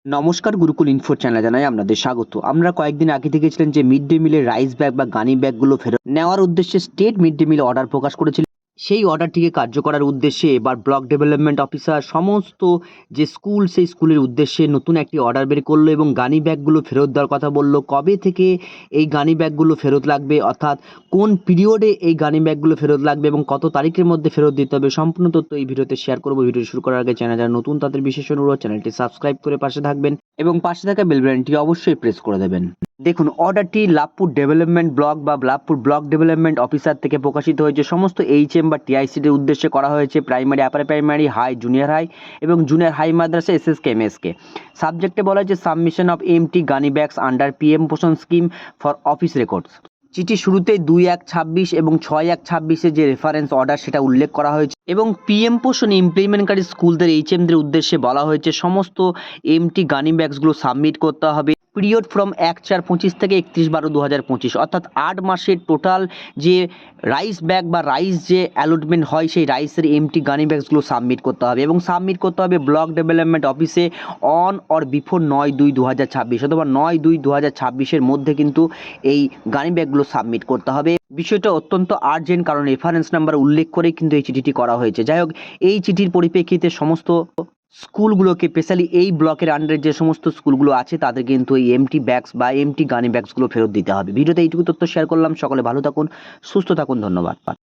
নমস্কার, গুরুকুল ইনফো চ্যানেলে জানাই আপনাদের স্বাগত। আমরা কয়েকদিন আগে দেখেছিলেন যে মিড ডে মিলের রাইস ব্যাগ বা গানি ব্যাগগুলো ফেরত নেওয়ার উদ্দেশ্যে state mid day meal order প্রকাশ করেছিল। সেই অর্ডারটিকে কার্য করার উদ্দেশ্যে এবার ব্লক ডেভেলপমেন্ট অফিসার সমস্ত যে স্কুল, সেই স্কুলের উদ্দেশ্যে নতুন একটি অর্ডার বের করলো এবং গানি ব্যাগগুলো ফেরত দেওয়ার কথা বললো। কবে থেকে এই গানি ব্যাগগুলো ফেরত লাগবে, অর্থাৎ কোন পিরিয়ডে এই গানি ব্যাগগুলো ফেরত লাগবে এবং কত তারিখের মধ্যে ফেরত দিতে হবে, সম্পূর্ণ তথ্য এই ভিডিওতে শেয়ার করবো। ভিডিও শুরু করার আগে চ্যানেল যারা নতুন তাদের বিশেষ অনুরোধ, চ্যানেলটি সাবস্ক্রাইব করে পাশে থাকবেন এবং পাশে থাকা বেল বাটনটি অবশ্যই প্রেস করে দেবেন। দেখুন, অর্ডারটি লাভপুর ডেভেলপমেন্ট ব্লক বা লাভপুর ব্লক ডেভেলপমেন্ট অফিসার থেকে প্রকাশিত হয়েছে। সমস্ত এইচএম বা টিআইসির উদ্দেশ্যে করা হয়েছে। Primary, upper primary, high, junior high এবং জুনিয়র হাই মাদ্রাসা, এসএসকে, এমএসকে। সাবজেক্টে বলা হয়েছে submission of empty gunny bags under PM Poshan scheme for office records. চিঠি শুরুতে 2/1/26 এবং 6/1/26 যে রেফারেন্স অর্ডার সেটা উল্লেখ করা হয়েছে এবং পিএম পোষণ ইমপ্লিমেন্টকারী স্কুলদের এইচএমদের উদ্দেশ্যে বলা হয়েছে সমস্ত এমটি গানি ব্যাগসগুলো সাবমিট করতে হবে। পিরিয়ড ফ্রম 1/4/25 থেকে 31/12/2025, অর্থাৎ 8 মাসের টোটাল যে রাইস ব্যাগ বা রাইস যে অ্যালটমেন্ট হয় সেই রাইসের এমটি গানি ব্যাগসগুলো সাবমিট করতে হবে এবং সাবমিট করতে হবে ব্লক ডেভেলপমেন্ট অফিসে অন অর বিফোর 9/2/2026 অথবা 9/2/2026 মধ্যে কিন্তু এই গানি ব্যাগগুলো সাবমিট করতে হবে। বিষয়টা অত্যন্ত আর্জেন্ট, কারণ রেফারেন্স নাম্বার উল্লেখ করেই কিন্তু এই চিঠিটি করা হয়েছে। যাই হোক, এই চিঠির পরিপ্রেক্ষিতে সমস্ত স্কুলগুলোকে, স্পেশালি এই ব্লকের আন্ডারে যে সমস্ত স্কুলগুলো আছে তাদের কিন্তু এই এমটি ব্যাগস বা এমটি গানি ব্যাগসগুলো ফেরত দিতে হবে। ভিডিওতে এইটুকু তথ্য শেয়ার করলাম। সকলে ভালো থাকুন, সুস্থ থাকুন, ধন্যবাদ।